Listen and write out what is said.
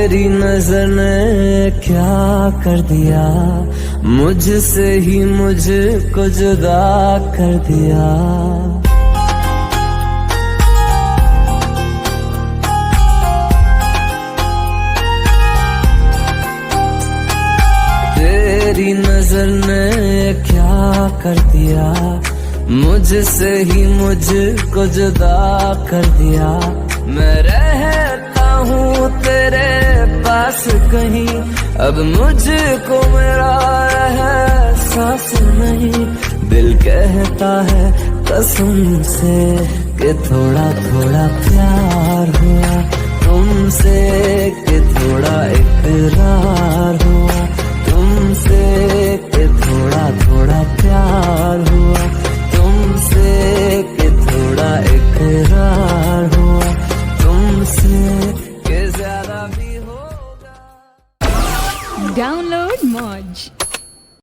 तेरी नजर ने क्या कर दिया, मुझसे ही मुझको जुदा कर दिया। तेरी नजर ने क्या कर दिया, मुझसे ही मुझको जुदा कर दिया। मैं रहता हूँ तेरे पास कहीं, अब मुझको मेरा एहसास नहीं। दिल कहता है कसम से कि थोड़ा थोड़ा प्यार हुआ तुमसे, कि थोड़ा इकरार हुआ तुमसे, कि थोड़ा थोड़ा प्यार हुआ तुमसे, कि थोड़ा इकरार हुआ तुमसे, कि ज्यादा भी होगा। Download Moj.